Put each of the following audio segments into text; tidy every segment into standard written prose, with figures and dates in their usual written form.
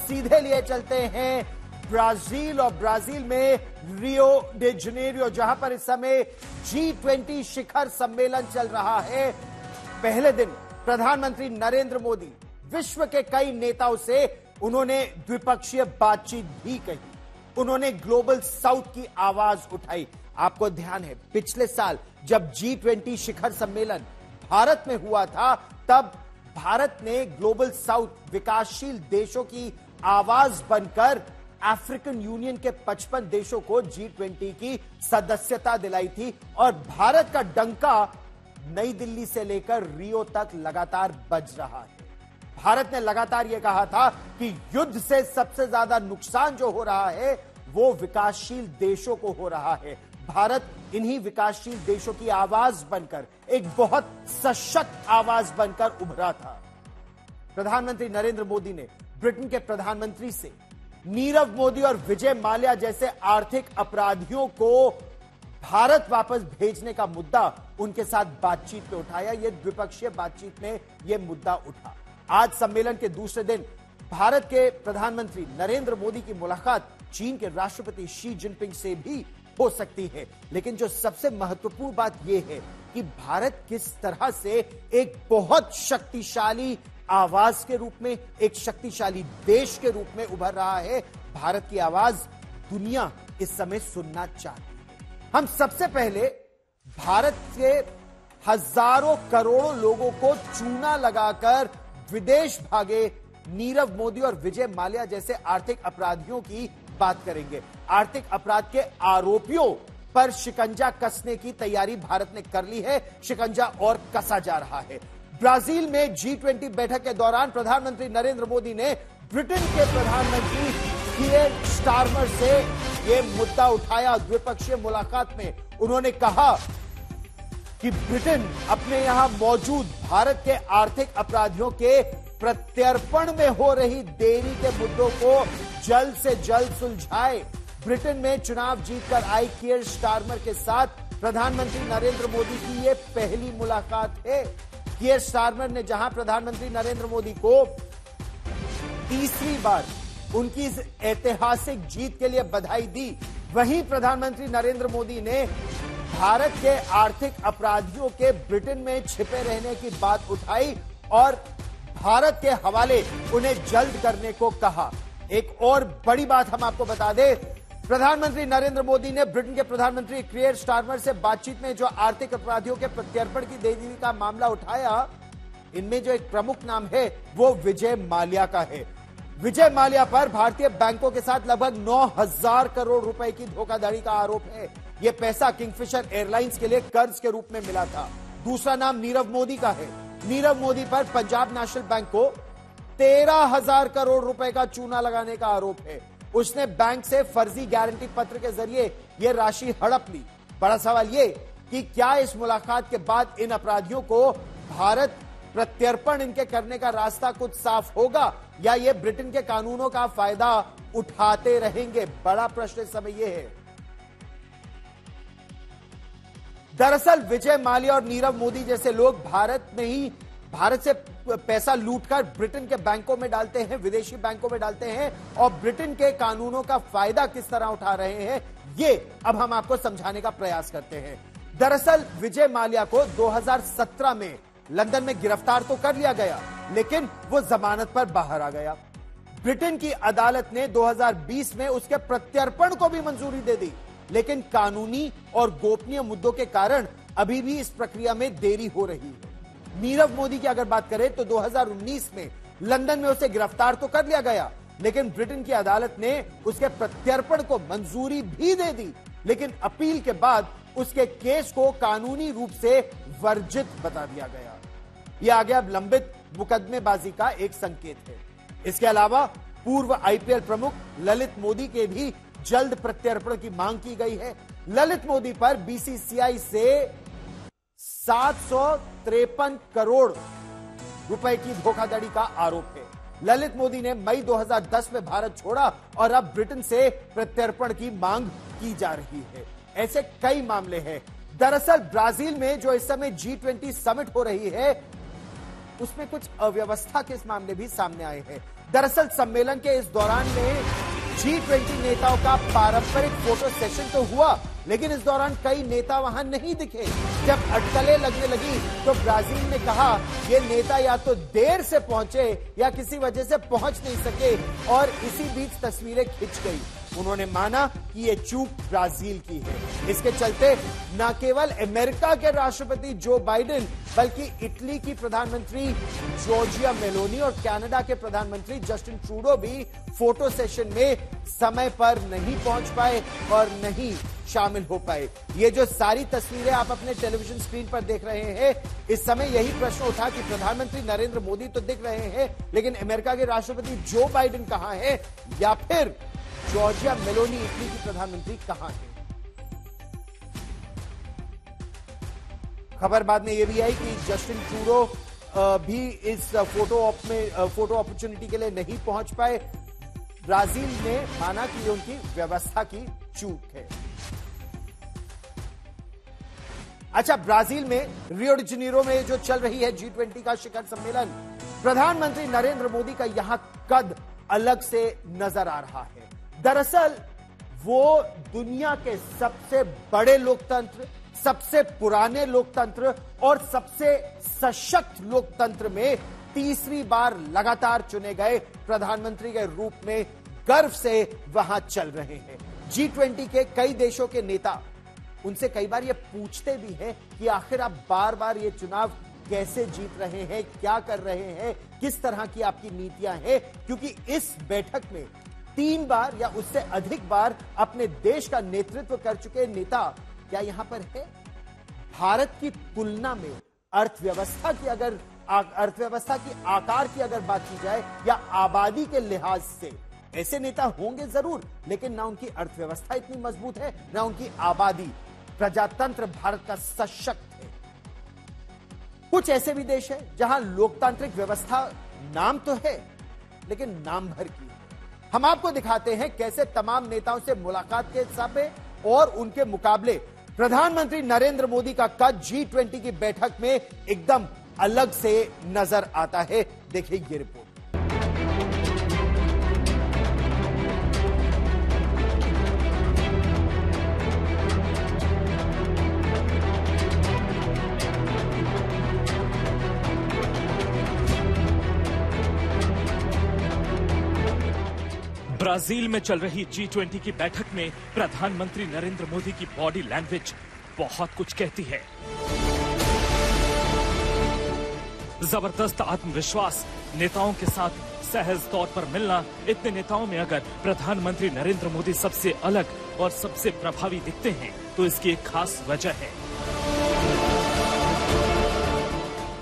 सीधे लिए चलते हैं ब्राजील, और ब्राजील में रियो डे जनेरियो, जहां पर इस समय G20 शिखर सम्मेलन चल रहा है। पहले दिन प्रधानमंत्री नरेंद्र मोदी विश्व के कई नेताओं से उन्होंने द्विपक्षीय बातचीत भी कही। उन्होंने ग्लोबल साउथ की आवाज उठाई। आपको ध्यान है, पिछले साल जब G20 शिखर सम्मेलन भारत में हुआ था, तब भारत ने ग्लोबल साउथ विकासशील देशों की आवाज बनकर अफ्रीकन यूनियन के 55 देशों को G20 की सदस्यता दिलाई थी। और भारत का डंका नई दिल्ली से लेकर रियो तक लगातार बज रहा है। भारत ने लगातार यह कहा था कि युद्ध से सबसे ज्यादा नुकसान जो हो रहा है वो विकासशील देशों को हो रहा है। भारत इन्हीं विकासशील देशों की आवाज बनकर, एक बहुत सशक्त आवाज बनकर उभरा था। प्रधानमंत्री नरेंद्र मोदी ने ब्रिटेन के प्रधानमंत्री से नीरव मोदी और विजय माल्या जैसे आर्थिक अपराधियों को भारत वापस भेजने का मुद्दा उनके साथ बातचीत में उठाया। यह द्विपक्षीय बातचीत में यह मुद्दा उठा। आज सम्मेलन के दूसरे दिन भारत के प्रधानमंत्री नरेंद्र मोदी की मुलाकात चीन के राष्ट्रपति शी जिनपिंग से भी हो सकती है। लेकिन जो सबसे महत्वपूर्ण बात यह है कि भारत किस तरह से एक बहुत शक्तिशाली आवाज के रूप में, एक शक्तिशाली देश के रूप में उभर रहा है। भारत की आवाज दुनिया इस समय सुनना चाहती है। हम सबसे पहले भारत के हजारों करोड़ों लोगों को चूना लगाकर विदेश भागे नीरव मोदी और विजय माल्या जैसे आर्थिक अपराधियों की बात करेंगे। आर्थिक अपराध के आरोपियों पर शिकंजा कसने की तैयारी भारत ने कर ली है। शिकंजा और कसा जा रहा है। ब्राजील में G20 बैठक के दौरान प्रधानमंत्री नरेंद्र मोदी ने ब्रिटेन के प्रधानमंत्री कियर स्टारमर से यह मुद्दा उठाया। द्विपक्षीय मुलाकात में उन्होंने कहा कि ब्रिटेन अपने यहां मौजूद भारत के आर्थिक अपराधियों के प्रत्यर्पण में हो रही देरी के मुद्दों को जल्द से जल्द सुलझाए। ब्रिटेन में चुनाव जीतकर आई कियर स्टारमर के साथ प्रधानमंत्री नरेंद्र मोदी की यह पहली मुलाकात है। कियर स्टारमर ने जहां प्रधानमंत्री नरेंद्र मोदी को तीसरी बार उनकी इस ऐतिहासिक जीत के लिए बधाई दी, वहीं प्रधानमंत्री नरेंद्र मोदी ने भारत के आर्थिक अपराधियों के ब्रिटेन में छिपे रहने की बात उठाई और भारत के हवाले उन्हें जल्द करने को कहा। एक और बड़ी बात हम आपको बता दें, प्रधानमंत्री नरेंद्र मोदी ने ब्रिटेन के प्रधानमंत्री कियर स्टारमर से बातचीत में जो आर्थिक अपराधियों के प्रत्यर्पण की देरी का मामला उठाया, इनमें जो एक प्रमुख नाम है वो विजय माल्या का है। विजय माल्या पर भारतीय बैंकों के साथ लगभग 9,000 करोड़ रुपए की धोखाधड़ी का आरोप है। यह पैसा किंगफिशर एयरलाइंस के लिए कर्ज के रूप में मिला था। दूसरा नाम नीरव मोदी का है। नीरव मोदी पर पंजाब नेशनल बैंक को 13,000 करोड़ रुपए का चूना लगाने का आरोप है। उसने बैंक से फर्जी गारंटी पत्र के जरिए यह राशि हड़प ली। बड़ा सवाल यह कि क्या इस मुलाकात के बाद इन अपराधियों को भारत प्रत्यर्पण इनके करने का रास्ता कुछ साफ होगा या ये ब्रिटेन के कानूनों का फायदा उठाते रहेंगे? बड़ा प्रश्न इस समय यह है। दरअसल विजय माल्या और नीरव मोदी जैसे लोग भारत से पैसा लूटकर ब्रिटेन के बैंकों में डालते हैं, विदेशी बैंकों में डालते हैं और ब्रिटेन के कानूनों का फायदा किस तरह उठा रहे हैं, ये अब हम आपको समझाने का प्रयास करते हैं। दरअसल विजय माल्या को 2017 में लंदन में गिरफ्तार तो कर लिया गया, लेकिन वो जमानत पर बाहर आ गया। ब्रिटेन की अदालत ने 2020 में उसके प्रत्यर्पण को भी मंजूरी दे दी, लेकिन कानूनी और गोपनीय मुद्दों के कारण अभी भी इस प्रक्रिया में देरी हो रही है। नीरव मोदी की अगर बात करें तो 2019 में लंदन में उसे गिरफ्तार तो कर लिया गया, लेकिन ब्रिटेन की अदालत ने उसके प्रत्यर्पण को मंजूरी भी दे दी, लेकिन अपील के बाद उसके केस को कानूनी रूप से वर्जित बता दिया गया। यह आगे अब लंबित मुकदमेबाजी का एक संकेत है। इसके अलावा पूर्व IPL प्रमुख ललित मोदी के भी जल्द प्रत्यर्पण की मांग की गई है। ललित मोदी पर BCCI से 753 करोड़ रुपए की धोखाधड़ी का आरोप है। ललित मोदी ने मई 2010 में भारत छोड़ा और अब ब्रिटेन से प्रत्यर्पण की मांग की जा रही है। ऐसे कई मामले हैं। दरअसल ब्राजील में जो इस समय G20 समिट हो रही है, उसमें कुछ अव्यवस्था के इस मामले भी सामने आए हैं। दरअसल सम्मेलन के इस दौरान में G20 नेताओं का पारंपरिक फोटो सेशन तो हुआ, लेकिन इस दौरान कई नेता वहां नहीं दिखे। जब अटकलें लगने लगी तो ब्राजील ने कहा ये नेता या तो देर से पहुंचे या किसी वजह से पहुंच नहीं सके, और इसी बीच तस्वीरें खिंच गई। उन्होंने माना कि ये चूक ब्राजील की है। इसके चलते न केवल अमेरिका के राष्ट्रपति जो बाइडेन बल्कि इटली की प्रधानमंत्री जॉर्जिया मेलोनी और कनाडा के प्रधानमंत्री जस्टिन ट्रूडो भी फोटो सेशन में समय पर नहीं पहुंच पाए और नहीं शामिल हो पाए। ये जो सारी तस्वीरें आप अपने टेलीविजन स्क्रीन पर देख रहे हैं, इस समय यही प्रश्न उठा कि प्रधानमंत्री नरेंद्र मोदी तो दिख रहे हैं, लेकिन अमेरिका के राष्ट्रपति जो बाइडेन कहां है, या फिर जॉर्जिया मेलोनी इटली की प्रधानमंत्री कहां है। खबर बाद में यह भी आई कि जस्टिन ट्रूडो भी इस फोटो अपॉर्चुनिटी के लिए नहीं पहुंच पाए। ब्राजील ने माना कि ये उनकी व्यवस्था की चूक है। अच्छा, ब्राजील में रियो डी जेनेरो में जो चल रही है G20 का शिखर सम्मेलन, प्रधानमंत्री नरेंद्र मोदी का यहां कद अलग से नजर आ रहा है। दरअसल वो दुनिया के सबसे बड़े लोकतंत्र, सबसे पुराने लोकतंत्र और सबसे सशक्त लोकतंत्र में तीसरी बार लगातार चुने गए प्रधानमंत्री के रूप में गर्व से वहां चल रहे हैं। G20 के कई देशों के नेता उनसे कई बार ये पूछते भी हैं कि आखिर आप बार बार ये चुनाव कैसे जीत रहे हैं, क्या कर रहे हैं, किस तरह की आपकी नीतियां हैं, क्योंकि इस बैठक में 3 बार या उससे अधिक बार अपने देश का नेतृत्व कर चुके नेता क्या यहां पर है। भारत की तुलना में अर्थव्यवस्था की आकार की अगर बात की जाए या आबादी के लिहाज से ऐसे नेता होंगे जरूर, लेकिन ना उनकी अर्थव्यवस्था इतनी मजबूत है, ना उनकी आबादी। प्रजातंत्र भारत का सशक्त है। कुछ ऐसे भी देश है जहां लोकतांत्रिक व्यवस्था नाम तो है, लेकिन नाम भर की है। हम आपको दिखाते हैं कैसे तमाम नेताओं से मुलाकात के समय और उनके मुकाबले प्रधानमंत्री नरेंद्र मोदी का कद G20 की बैठक में एकदम अलग से नजर आता है। देखिए ये रिपोर्ट। ब्राजील में चल रही G20 की बैठक में प्रधानमंत्री नरेंद्र मोदी की बॉडी लैंग्वेज बहुत कुछ कहती है। जबरदस्त आत्मविश्वास, नेताओं के साथ सहज तौर पर मिलना। इतने नेताओं में अगर प्रधानमंत्री नरेंद्र मोदी सबसे अलग और सबसे प्रभावी दिखते हैं तो इसकी एक खास वजह है।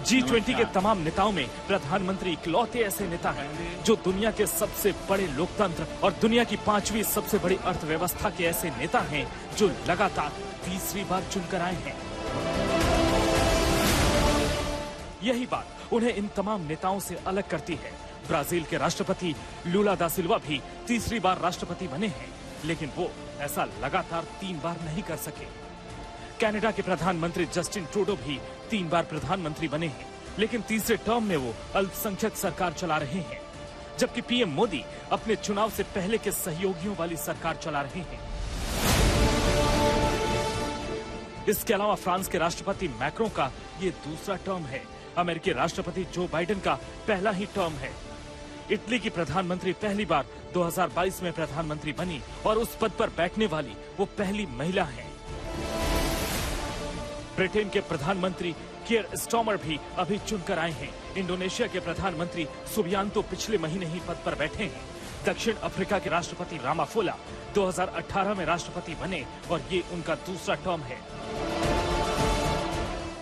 G20 के तमाम नेताओं में प्रधानमंत्री इकलौते ऐसे नेता हैं जो दुनिया के सबसे बड़े लोकतंत्र और दुनिया की 5वीं सबसे बड़ी अर्थव्यवस्था के ऐसे नेता हैं जो लगातार तीसरी बार चुनकर आए हैं। यही बात उन्हें इन तमाम नेताओं से अलग करती है। ब्राजील के राष्ट्रपति लूला दा सिल्वा भी तीसरी बार राष्ट्रपति बने हैं, लेकिन वो ऐसा लगातार 3 बार नहीं कर सके। कनाडा के प्रधानमंत्री जस्टिन ट्रूडो भी 3 बार प्रधानमंत्री बने हैं, लेकिन तीसरे टर्म में वो अल्पसंख्यक सरकार चला रहे हैं, जबकि पीएम मोदी अपने चुनाव से पहले के सहयोगियों वाली सरकार चला रहे हैं। इसके अलावा फ्रांस के राष्ट्रपति मैक्रों का ये दूसरा टर्म है। अमेरिकी राष्ट्रपति जो बाइडेन का पहला ही टर्म है। इटली की प्रधानमंत्री पहली बार 2022 में प्रधानमंत्री बनी और उस पद पर बैठने वाली वो पहली महिला है। ब्रिटेन के प्रधानमंत्री कियर स्टार्मर भी अभी चुनकर आए हैं। इंडोनेशिया के प्रधानमंत्री सुबियांतो पिछले महीने ही पद पर बैठे हैं। दक्षिण अफ्रीका के राष्ट्रपति रामाफोला 2018 में राष्ट्रपति बने और ये उनका दूसरा टर्म है।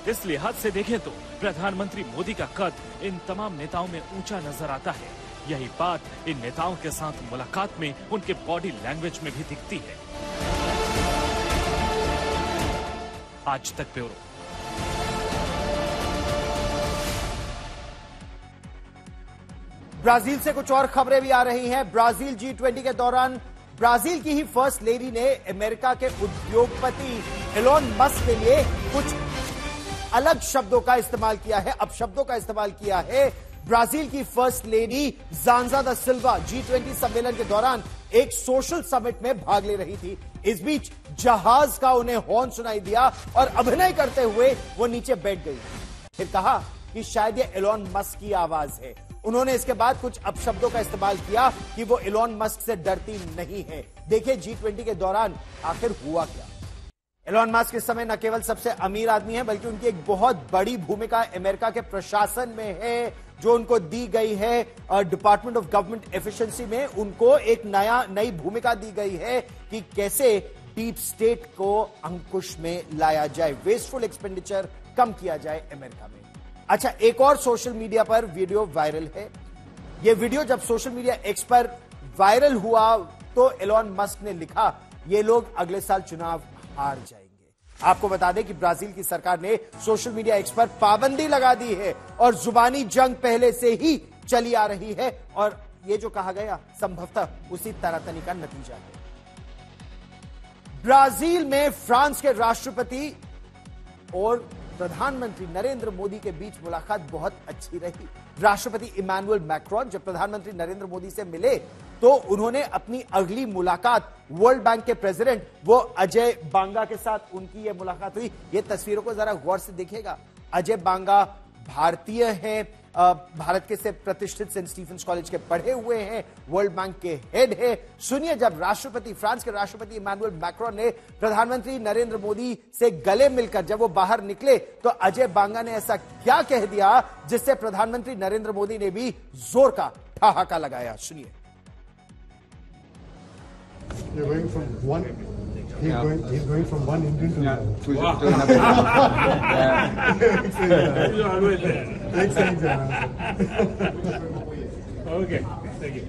इस लिहाज से देखें तो प्रधानमंत्री मोदी का कद इन तमाम नेताओं में ऊंचा नजर आता है। यही बात इन नेताओं के साथ मुलाकात में उनके बॉडी लैंग्वेज में भी दिखती है। आज तक ब्यूरो। ब्राजील से कुछ और खबरें भी आ रही हैं। ब्राजील G20 के दौरान ब्राजील की ही फर्स्ट लेडी ने अमेरिका के उद्योगपति एलोन मस्क के लिए कुछ अलग शब्दों का इस्तेमाल किया है, अपशब्दों का इस्तेमाल किया है। ब्राजील की फर्स्ट लेडी ज़ांजा दा सिल्वा G20 सम्मेलन के दौरान एक सोशल समिट में भाग ले रही थी। इस बीच जहाज का उन्हें हॉर्न सुनाई दिया और अभिनय करते हुए वो नीचे बैठ गई। फिर कहा कि शायद ये एलोन मस्क की आवाज है। उन्होंने इसके बाद कुछ अपशब्दों का इस्तेमाल किया कि वो एलोन मस्क से डरती नहीं है। देखिए G20 के दौरान आखिर हुआ क्या। एलोन मस्क इस समय न केवल सबसे अमीर आदमी है, बल्कि उनकी एक बहुत बड़ी भूमिका अमेरिका के प्रशासन में है, जो उनको दी गई है डिपार्टमेंट ऑफ गवर्नमेंट एफिशिएंसी में। उनको एक नई भूमिका दी गई है कि कैसे डीप स्टेट को अंकुश में लाया जाए, वेस्टफुल एक्सपेंडिचर कम किया जाए अमेरिका में। अच्छा, एक और सोशल मीडिया पर वीडियो वायरल है। यह वीडियो जब सोशल मीडिया एक्स पर वायरल हुआ तो एलोन मस्क ने लिखा, ये लोग अगले साल चुनाव हार जाएंगे। आपको बता दें कि ब्राजील की सरकार ने सोशल मीडिया एक्स पर पाबंदी लगा दी है और जुबानी जंग पहले से ही चली आ रही है और ये जो कहा गया संभवतः उसी तनातनी का नतीजा है। ब्राजील में फ्रांस के राष्ट्रपति और प्रधानमंत्री नरेंद्र मोदी के बीच मुलाकात बहुत अच्छी रही। राष्ट्रपति इमैनुअल मैक्रोन जब प्रधानमंत्री नरेंद्र मोदी से मिले तो उन्होंने अपनी अगली मुलाकात वर्ल्ड बैंक के प्रेसिडेंट वो अजय बांगा के साथ उनकी यह मुलाकात हुई। ये तस्वीरों को जरा गौर से देखिएगा। अजय बांगा भारतीय हैं, भारत के से प्रतिष्ठित सेंट स्टीफेंस कॉलेज के पढ़े हुए हैं, वर्ल्ड बैंक के हेड है। सुनिए, जब फ्रांस के राष्ट्रपति इमैनुअल मैक्रोन ने प्रधानमंत्री नरेंद्र मोदी से गले मिलकर जब वो बाहर निकले तो अजय बांगा ने ऐसा क्या कह दिया जिससे प्रधानमंत्री नरेंद्र मोदी ने भी जोर का ठहाका लगाया। सुनिए। He's going from one Indian to another. Okay, thank you.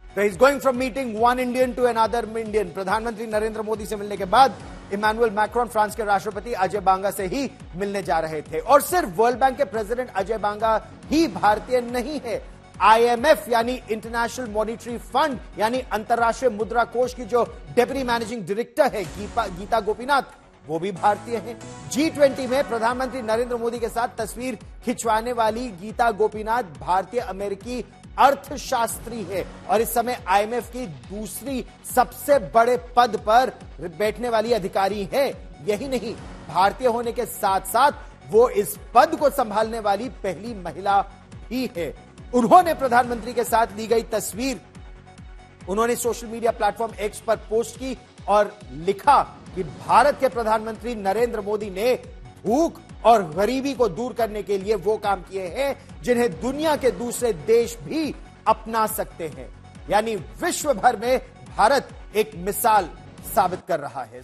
So he's going from meeting one Indian to another Indian. प्रधानमंत्री नरेंद्र मोदी से मिलने के बाद इमैनुअल मैक्रोन फ्रांस के राष्ट्रपति अजय बांगा से ही मिलने जा रहे थे। और सिर्फ वर्ल्ड बैंक के प्रेसिडेंट अजय बांगा ही भारतीय नहीं है। IMF यानी इंटरनेशनल मॉनिटरी फंड यानी अंतरराष्ट्रीय मुद्रा कोष की जो डेप्यूटी मैनेजिंग डायरेक्टर है गीता गोपीनाथ, वो भी भारतीय हैं। G20 में प्रधानमंत्री नरेंद्र मोदी के साथ तस्वीर खिंचवाने वाली गीता गोपीनाथ भारतीय अमेरिकी अर्थशास्त्री है और इस समय IMF की दूसरी सबसे बड़े पद पर बैठने वाली अधिकारी है। यही नहीं, भारतीय होने के साथ साथ वो इस पद को संभालने वाली पहली महिला भी है। उन्होंने प्रधानमंत्री के साथ ली गई तस्वीर उन्होंने सोशल मीडिया प्लेटफॉर्म एक्स पर पोस्ट की और लिखा कि भारत के प्रधानमंत्री नरेंद्र मोदी ने भूख और गरीबी को दूर करने के लिए वो काम किए हैं जिन्हें दुनिया के दूसरे देश भी अपना सकते हैं। यानी विश्व भर में भारत एक मिसाल स्थापित कर रहा है।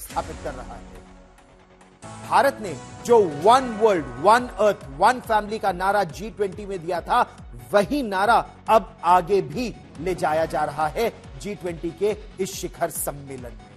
भारत ने जो one world, one earth, one family का नारा G20 में दिया था, वही नारा अब आगे भी ले जाया जा रहा है G20 के इस शिखर सम्मेलन में।